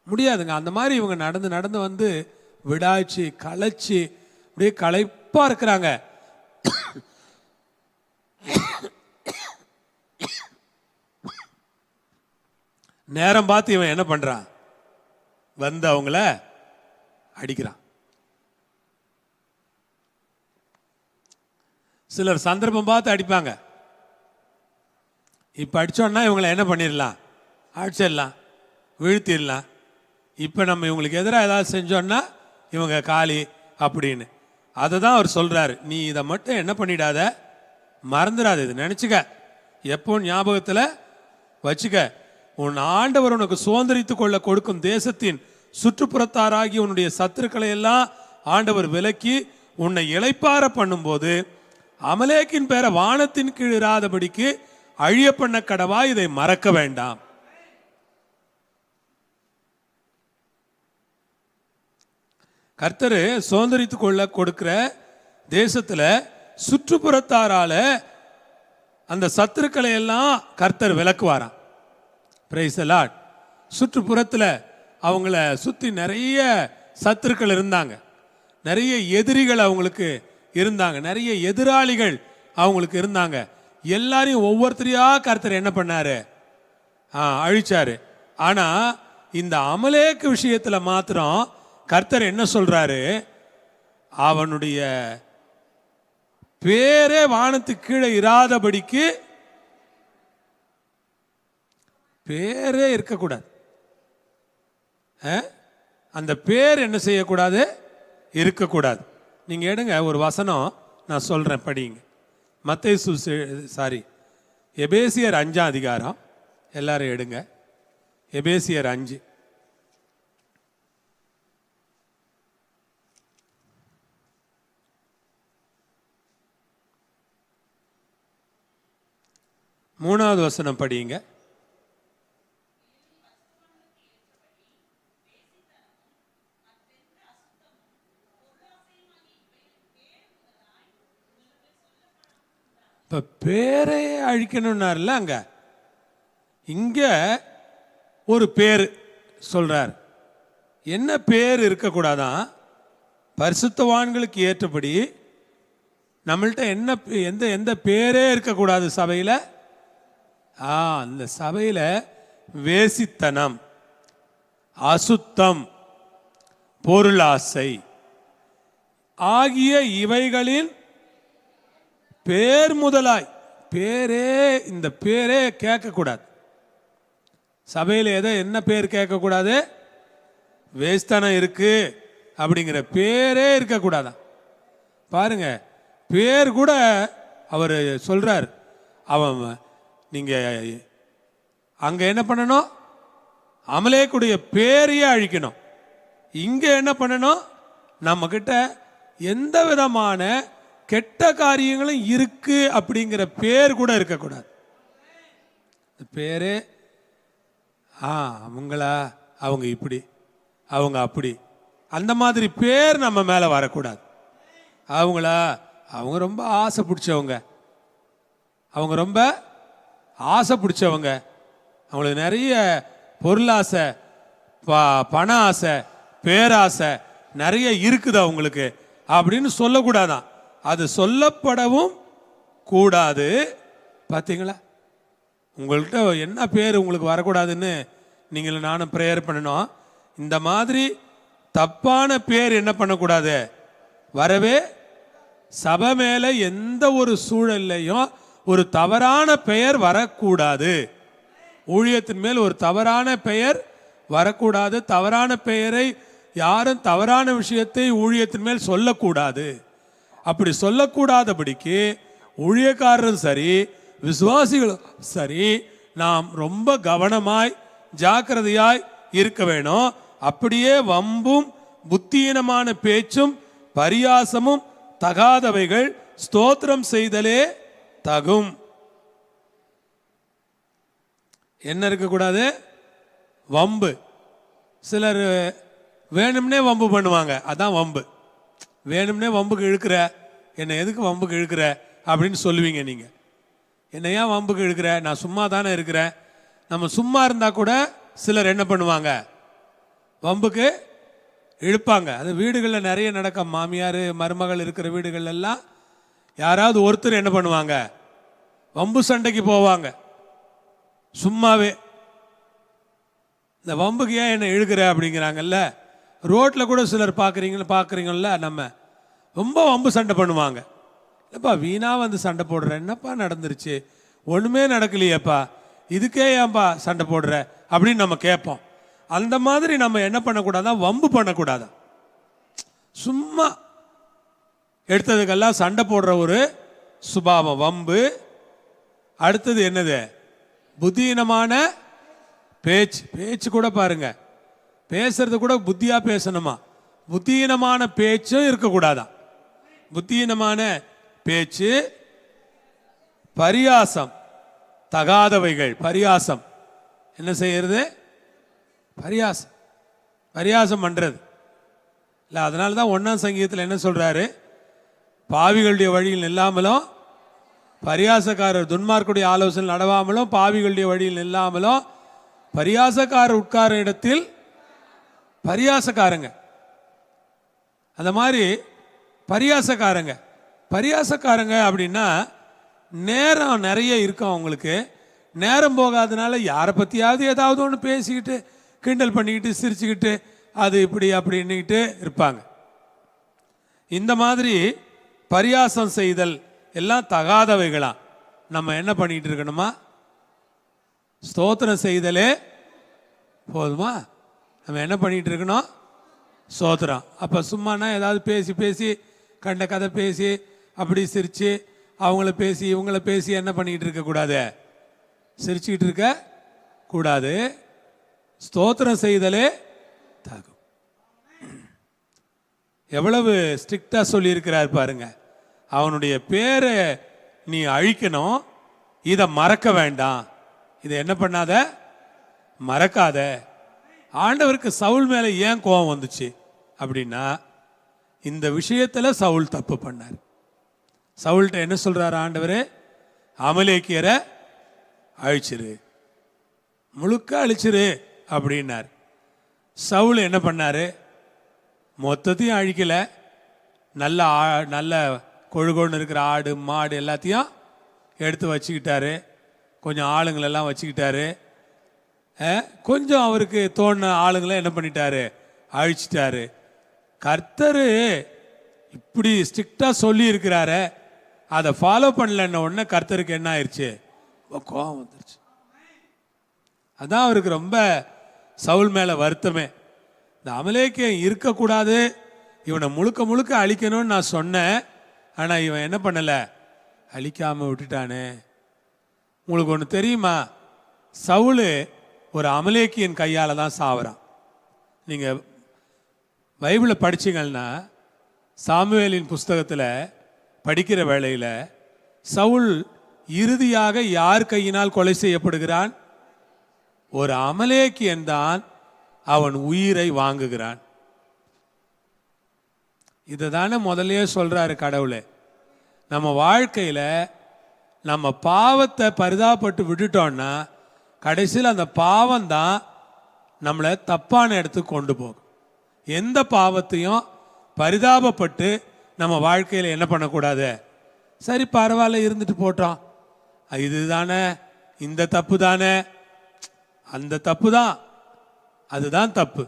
முடியாதுங்க. அந்த மாதிரி இவங்க நடந்து விடாய்ச்சி களைச்சி அப்படியே களைப்பா இருக்கிறாங்க. நேரம் பார்த்து இவன் என்ன பண்றான்? அவங்கள அடிக்கிறான். சிலர் சந்தர்ப்பம் பார்த்து அடிப்பாங்க. இப்ப அடிச்சோன்னா இவங்களை என்ன பண்ணிடலாம்? அடிச்சிடலாம், வீழ்த்திடலாம். இப்ப நம்ம இவங்களுக்கு எதிராக ஏதாவது செஞ்சோன்னா இவங்க காலி அப்படின்னு. அதை தான் அவர் சொல்றாரு, நீ இதை மட்டும் என்ன பண்ணிடாத, மறந்துடாது. இது நினைச்சுக்க, எப்போ ஞாபகத்தில் வச்சுக்க. உன் ஆண்டவர் உனக்கு சுதந்திரித்து கொள்ள கொடுக்கும் தேசத்தின் சுற்றுப்புறத்தாராகி உன்னுடைய சத்துருக்களை எல்லாம் ஆண்டவர் விலக்கி உன்னை இளைப்பார பண்ணும்போது அமலேக்கின் பேரை வானத்தின் கீழ் இராதபடிக்கு அழிய பண்ண கடவா, இதை மறக்க வேண்டாம். கர்த்தர் சுதந்திரித்து கொள்ள கொடுக்கிற தேசத்துல சுற்றுப்புறத்தாரால அந்த சத்துருக்களை எல்லாம் கர்த்தர் விலக்குவாராம். Praise the Lord. சுற்றுப்புறத்தில் அவங்கள சுற்றி நிறைய சத்துருக்கள் இருந்தாங்க, நிறைய எதிரிகள் அவங்களுக்கு இருந்தாங்க, நிறைய எதிராளிகள் அவங்களுக்கு இருந்தாங்க. எல்லாரையும் ஒவ்வொருத்தரையா கர்த்தர் என்ன பண்ணாரு? அழிச்சாரு. ஆனா இந்த அமலேக்கு விஷயத்துல மாத்திரம் கர்த்தர் என்ன சொல்றாரு? அவனுடைய பேரே வானத்துக்கு கீழே இராதபடிக்கு, பேரே இருக்கக்கூடாது. அந்த பேர் என்ன செய்யக்கூடாது? இருக்கக்கூடாது. நீங்க எடுங்க ஒரு வசனம், நான் சொல்றேன், படிங்க. எபேசியர் 5ஆம் அதிகாரம், எல்லாரும் எடுங்க. எபேசியர் 5. மூணாவது வசனம் படிங்க. இப்ப பேரை அழிக்கணும்னார்ல, இங்க ஒரு பேர் சொல்றார். என்ன பேர் இருக்கக்கூடாதான்? பரிசுத்தவான்களுக்கு ஏற்றபடி நம்மள்ட்ட எந்த பேரே இருக்கக்கூடாது சபையில். அந்த சபையில் வேசித்தனம், அசுத்தம், பொருளாசை ஆகிய இவைகளின் பேர் முதலாய், இந்த பேரே கேட்கக்கூடாது சபையில். என்ன பேர் கேட்கக்கூடாது? வேஸ்தனம் இருக்கு அப்படிங்கிற பேரே இருக்கக்கூடாதான். பாருங்க, பேர் கூட அவர் சொல்றார், அவன் நீங்க அங்க என்ன பண்ணணும், அமலேக்குடைய பேரையே அழிக்கணும். இங்க என்ன பண்ணணும், நம்ம கிட்ட எந்த விதமான கெட்ட காரியங்களும் இருக்கு அப்படிங்கிற பேர் கூட இருக்கக்கூடாது. பேரு அவங்களா, அவங்க இப்படி, அவங்க அப்படி, அந்த மாதிரி பேர் நம்ம மேல வரக்கூடாது. அவங்களா, அவங்க ரொம்ப ஆசை பிடிச்சவங்க, அவங்க ரொம்ப ஆசை பிடிச்சவங்க, அவங்களுக்கு நிறைய பொருளாசை, பண ஆசை, பேராசை நிறைய இருக்குது அவங்களுக்கு அப்படின்னு சொல்லக்கூடாதான். அது சொல்லப்படவும் கூடாது. பார்த்தீங்களா, உங்கள்கிட்ட என்ன பேர் உங்களுக்கு வரக்கூடாதுன்னு நீங்கள் நானும் ப்ரேயர் பண்ணணும். இந்த மாதிரி தப்பான பேர் என்ன பண்ணக்கூடாது, வரவே. சபை மேலே எந்த ஒரு சூழல்லையும் ஒரு தவறான பெயர் வரக்கூடாது. ஊழியத்தின் மேல் ஒரு தவறான பெயர் வரக்கூடாது. தவறான பெயரை யாரும் தவறான விஷயத்தை ஊழியத்தின் மேல் சொல்லக்கூடாது. அப்படி சொல்லக்கூடாதபடிக்கு ஊழியக்காரரும் சரி, விசுவாசிகளும் சரி, நாம் ரொம்ப கவனமாய் ஜாக்கிரதையாய் இருக்க வேணும். அப்படியே வம்பும் புத்தியீனமான பேச்சும் பரியாசமும் தகாதவைகள் ஸ்தோத்திரம் செய்தலே தகும். என்ன இருக்கக்கூடாது, வம்பு. சிலர் வேணும்னே வம்பு பண்ணுவாங்க, அதான் வம்பு. வேணும்னே வம்புக்கு இழுக்கிற, என்னை எதுக்கு வம்புக்கு இழுக்கிற அப்படின்னு சொல்லுவீங்க நீங்க. என்னை ஏன் வம்புக்கு இழுக்கிற, நான் சும்மா தானே இருக்கிறேன். நம்ம சும்மா இருந்தா கூட சிலர் என்ன பண்ணுவாங்க, வம்புக்கு இழுப்பாங்க. அது வீடுகளில் நிறைய நடக்கும். மாமியார் மருமகள் இருக்கிற வீடுகள் எல்லாம் யாராவது ஒருத்தர் என்ன பண்ணுவாங்க, வம்பு சண்டைக்கு போவாங்க சும்மாவே. இந்த வம்புக்கு ஏன் என்ன இழுக்கிற அப்படிங்கிறாங்கல்ல. ரோட்டில் கூட சிலர் பார்க்குறீங்கல்ல, நம்ம ரொம்ப வம்பு சண்டை பண்ணுவாங்க. இல்லைப்பா வீணா வந்து சண்டை போடுற, என்னப்பா நடந்துருச்சு, ஒன்றுமே நடக்கலையேப்பா, இதுக்கே ஏன்பா சண்டை போடுற அப்படின்னு நம்ம கேட்போம். அந்த மாதிரி நம்ம என்ன பண்ணக்கூடாதா, வம்பு பண்ணக்கூடாதா. சும்மா எடுத்ததுக்கெல்லாம் சண்டை போடுற ஒரு சுபாவம் வம்பு. அடுத்தது என்னது, புத்தியீனமான பேச்சு. பேச்சு கூட பாருங்க, பேசுறது கூட புத்தியா பேசணுமா. புத்தியீனமான பேச்சும் இருக்கக்கூடாதான். புத்தியீனமான பேச்சு, பரியாசம், தகாதவைகள். பரியாசம் என்ன செய்யறது, பரியாசம், பரியாசம் பண்றது இல்லை. அதனால தான் 1ஆம் சங்கீதத்தில் என்ன சொல்றாரு, பாவிகளுடைய வழியில் நில்லாமலும் பரியாசக்காரர் துன்மார்க்குடைய ஆலோசனை நடவாமலும், பாவிகளுடைய வழியில் நில்லாமலும், பரியாசக்காரர் உட்கார இடத்தில் பரியாசக்காரங்க. அந்த மாதிரி பரியாசக்காரங்க. பரியாசக்காரங்க அப்படின்னா நேரம் நிறைய இருக்கும் அவங்களுக்கு. நேரம் போகாதனால யாரை பற்றியாவது ஏதாவது ஒன்று பேசிக்கிட்டு கிண்டல் பண்ணிக்கிட்டு சிரிச்சுக்கிட்டு அது இப்படி அப்படின்னுக்கிட்டு இருப்பாங்க. இந்த மாதிரி பரியாசம் செய்தல் எல்லாம் தகாதவைகளாம். நம்ம என்ன பண்ணிட்டு இருக்கணுமா, ஸ்தோத்திரம் செய்தலே போதுமா. நம்ம என்ன பண்ணிட்டு இருக்கணும், ஸ்தோத்திரம். அப்போ சும்மானா ஏதாவது பேசி பேசி கண்ட கதை பேசி அப்படி சிரித்து அவங்கள பேசி இவங்கள பேசி என்ன பண்ணிக்கிட்டு இருக்கக்கூடாது, சிரிச்சுக்கிட்டு இருக்க கூடாது. ஸ்தோத்திரம் செய்தலே தகும். எவ்வளவு ஸ்ட்ரிக்டா சொல்லியிருக்கிறார் பாருங்க. அவனுடைய பேரை நீ அழிக்கணும், இதை மறக்க வேண்டாம். இதை என்ன பண்ணாத, மறக்காத. ஆண்டவருக்கு சவுல் மேல ஏன் கோபம் வந்துச்சு அப்படின்னா, இந்த விஷயத்துல சவுல் தப்பு பண்ணார். சவுல்கிட்ட என்ன சொல்றாரு ஆண்டவரே, அமலேக்கியரை அழிச்சிரு, முழுக்க அழிச்சிரு அப்படின்னார். சவுல் என்ன பண்ணாரு, மொத்தத்தையும் அழிக்கல, நல்ல கொழுகொன்னு இருக்கிற ஆடு மாடு எல்லாத்தையும் எடுத்து வச்சுக்கிட்டாரு. கொஞ்சம் ஆளுங்களெல்லாம் வச்சுக்கிட்டாரு. கொஞ்சம் அவருக்கு தோணுன ஆளுங்களை என்ன பண்ணிட்டாரு, அழிச்சிட்டாரு. கர்த்தர் இப்படி ஸ்ட்ரிக்டா சொல்லி இருக்கிறாரு, அதை ஃபாலோ பண்ணலன்ன உடனே கர்த்தருக்கு என்ன ஆயிடுச்சு, கோபம் வந்துருச்சு. அதான் அவருக்கு ரொம்ப சவுல் மேல வருத்தமே. இந்த அமலேக்கியன் இருக்கக்கூடாது, இவனை முழுக்க முழுக்க அழிக்கணும்னு நான் சொன்னேன். ஆனால் இவன் என்ன பண்ணலை, அழிக்காம விட்டுட்டானே. உங்களுக்கு ஒன்று தெரியுமா? சவுல் ஒரு அமலேக்கியன் கையால் தான் சாவறான். நீங்கள் பைபிளை படிச்சிங்கன்னா சாமுவேலின் புஸ்தகத்தில் படிக்கிற வேளையில் சவுல் இறுதியாக யார் கையினால் கொலை செய்யப்படுகிறான்? ஒரு அமலேக்கியன் தான் அவன் உயிரை வாங்குகிறான். இதை தானே முதல்லயே சொல்றாரு கடவுளே. நம்ம வாழ்க்கையில் நம்ம பாவத்தை பரிதாபப்பட்டு விட்டுட்டோம்னா கடைசியில் அந்த பாவம் தான் நம்மளை தப்பான இடத்துக்கு கொண்டு போகும். எந்த பாவத்தையும் பரிதாபப்பட்டு நம்ம வாழ்க்கையில் என்ன பண்ணக்கூடாது? சரி பரவாயில்ல இருந்துட்டு போட்டோம், இது தானே, இந்த தப்பு தானே, அந்த தப்பு தான், அதுதான் தப்பு.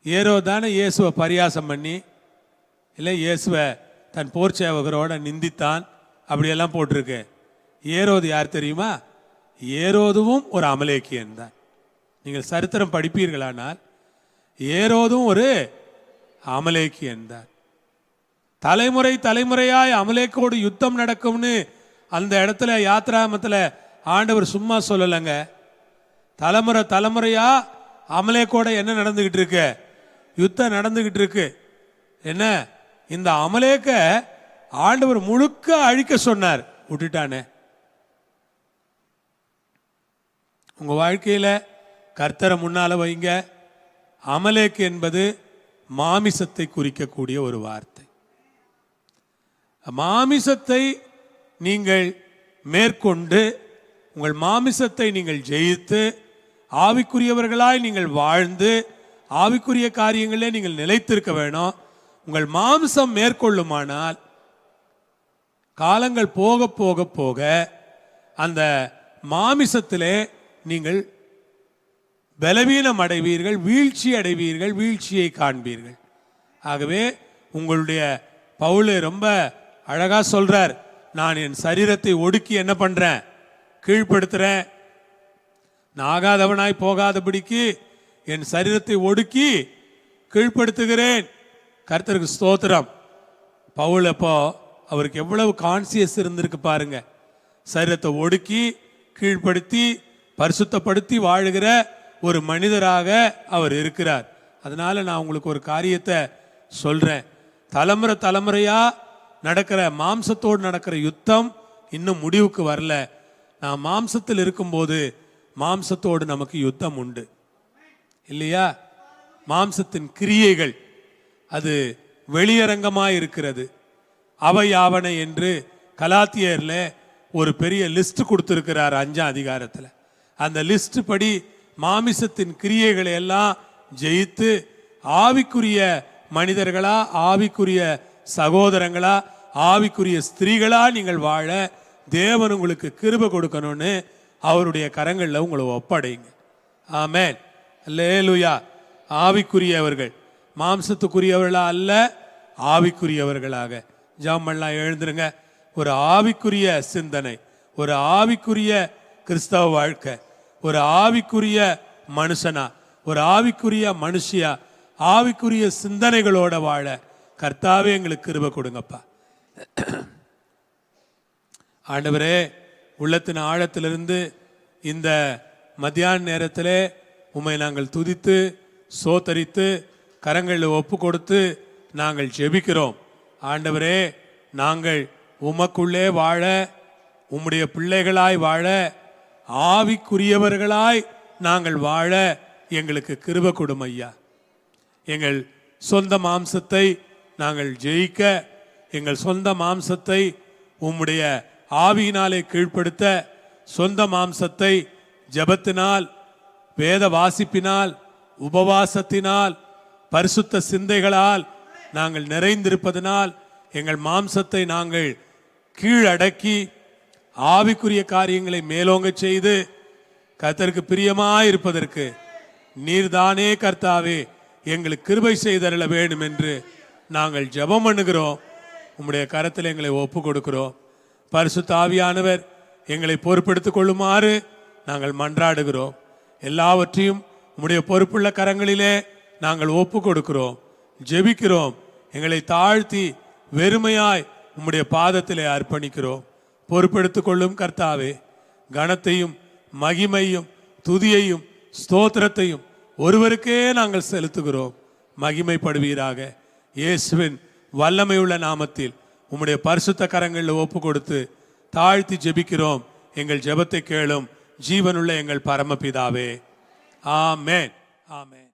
ஏரோதானே இயேசுவை பரியாசம் பண்ணி, இல்லை இயேசுவை தன் போர் சேவகரோட நிந்தித்தான், அப்படியெல்லாம் போட்டிருக்கு. ஏரோது யார் தெரியுமா? ஏரோதுவும் ஒரு அமலேக்கியன் தான். நீங்கள் சரித்திரம் படிப்பீர்களானால் ஏரோதும் ஒரு அமலேக்கியன் தான். தலைமுறை தலைமுறையாய் அமலேக்கோடு யுத்தம் நடக்கும்னு அந்த இடத்துல யாத்ராமத்தில் ஆண்டவர் சும்மா சொல்லலைங்க. தலைமுறை தலைமுறையா அமலேக்கோட என்ன நடந்துகிட்டு இருக்கு? யுத்தம் நடந்துகிட்டு இருக்கு. என்ன, இந்த அமலேக்க ஆண்டவர் முழுக்க அழிக்க சொன்னார், விட்டுட்டானே. உங்க வாழ்க்கையில கர்த்தரை முன்னால வைங்க. அமலேக்கு என்பது மாமிசத்தை குறிக்கக்கூடிய ஒரு வார்த்தை. மாமிசத்தை நீங்கள் மேற்கொண்டு உங்கள் மாமிசத்தை நீங்கள் ஜெயித்து ஆவிக்குரியவர்களாய் நீங்கள் வாழ்ந்து ஆவிக்குரிய காரியங்களே நீங்கள் நிலைத்திருக்க வேணும். உங்கள் மாம்சம் மேற்கொள்ளுமானால் காலங்கள் போக போக போக அந்த மாமிசத்திலே நீங்கள் பலவீனம் அடைவீர்கள், வீழ்ச்சி அடைவீர்கள், வீழ்ச்சியை காண்பீர்கள். ஆகவே உங்களுடைய பவுல் ரொம்ப அழகா சொல்றார், நான் என் சரீரத்தை ஒடுக்கி என்ன பண்றேன்? கீழ்ப்படுத்துறேன். நாகாதவனாய் போகாதபடிக்கு என் சரீரத்தை ஒடுக்கி கீழ்ப்படுத்துகிறேன். கர்த்தருக்கு ஸ்தோத்திரம். பவுல் அப்போ அவருக்கு எவ்வளவு கான்சியஸ் இருந்திருக்கு பாருங்க. சரீரத்தை ஒடுக்கி கீழ்ப்படுத்தி பரிசுத்தப்படுத்தி வாழுகிற ஒரு மனிதராக அவர் இருக்கிறார். அதனால நான் உங்களுக்கு ஒரு காரியத்தை சொல்றேன். தலைமுறை தலைமுறையா நடக்கிற மாம்சத்தோடு நடக்கிற யுத்தம் இன்னும் முடிவுக்கு வரல. நான் மாம்சத்தில் இருக்கும்போது மாம்சத்தோடு நமக்கு யுத்தம் உண்டு இல்லையா? மாம்சத்தின் கிரியைகள் அது வெளியரங்கமாய் இருக்கிறது. அவை யாவன என்று கலாத்தியர்ல ஒரு பெரிய லிஸ்ட் கொடுத்திருக்கிறார் 5ஆம் அதிகாரத்தில். அந்த லிஸ்ட் படி மாமிசத்தின் கிரியைகளை எல்லாம் ஜெயித்து ஆவிக்குரிய மனிதர்களா, ஆவிக்குரிய சகோதரங்களா, ஆவிக்குரிய ஸ்திரீகளா நீங்கள் வாழ தேவன் உங்களுக்கு கிருபை கொடுக்கணும்னு அவருடைய கரங்களில் உங்களை ஒப்படைங்க. ஆமென், அல்லேலூயா. ஆவிக்குரியவர்கள், மாம்சத்துக்குரியவர்களா அல்ல, ஆவிக்குரியவர்களாக. ஜாமெல்லாம் எழுந்துருங்க. ஒரு ஆவிக்குரிய சிந்தனை, ஒரு ஆவிக்குரிய கிறிஸ்தவ வாழ்க்கை, ஒரு ஆவிக்குரிய மனுஷனா, ஒரு ஆவிக்குரிய மனுஷியா, ஆவிக்குரிய சிந்தனைகளோட வாழ கர்த்தாவே எங்களுக்கு கிருபை கொடுங்கப்பா. ஆண்டவரே, உள்ளத்தின் ஆழத்திலிருந்து இந்த மத்தியான நேரத்திலே உம்மை நாங்கள் துதித்து சோத்தரித்து கரங்களில் ஒப்பு கொடுத்து நாங்கள் ஜெபிக்கிறோம். ஆண்டவரே, நாங்கள் உமக்குள்ளே வாழ, உம்முடைய பிள்ளைகளாய் வாழ, ஆவிக்குரியவர்களாய் நாங்கள் வாழ எங்களுக்கு கிருபை கொடும் ஐயா. எங்கள் சொந்த மாம்சத்தை நாங்கள் ஜெயிக்க, எங்கள் சொந்த மாம்சத்தை உம்முடைய ஆவியினாலே கீழ்ப்படுத்த, சொந்த மாம்சத்தை ஜெபத்தினால், வேத வாசிப்பினால், உபவாசத்தினால், பரிசுத்த சிந்தைகளால் நாங்கள் நிறைந்திருப்பதனால் எங்கள் மாம்சத்தை நாங்கள் கீழடக்கி ஆவிக்குரிய காரியங்களை மேலோங்க செய்து கர்த்தருக்கு பிரியமாயிருப்பதற்கு நீர்தானே கர்த்தாவே எங்களுக்கு கிருபை செய்தருள வேண்டும் என்று நாங்கள் ஜெபம் பண்ணுகிறோம். உம்முடைய கரத்தில் எங்களை ஒப்பு கொடுக்கிறோம். பரிசுத்த ஆவியானவர் எங்களை பொறுப்பெடுத்துக் கொள்ளுமாறு நாங்கள் மன்றாடுகிறோம். எல்லாவற்றையும் உம்முடைய பொறுப்புள்ள கரங்களிலே நாங்கள் ஒப்பு கொடுக்கிறோம், ஜெபிக்கிறோம். எங்களை தாழ்த்தி வெறுமையாய் உம்முடைய பாதத்திலே அர்ப்பணிக்கிறோம். பொறுப்பெடுத்துக் கொள்ளும் கர்த்தாவே. கனத்தையும் மகிமையும் துதியையும் ஸ்தோத்திரத்தையும் ஒருவருக்கே நாங்கள் செலுத்துகிறோம். மகிமைப்படுவீராக. இயேசுவின் வல்லமையுள்ள நாமத்தில் உம்முடைய பரிசுத்த கரங்களில் ஒப்பு கொடுத்து தாழ்த்தி ஜெபிக்கிறோம். எங்கள் ஜெபத்தை கேளும் ஜீவனுள்ள எங்கள் பரமபிதாவே. ஆமென். ஆமென்.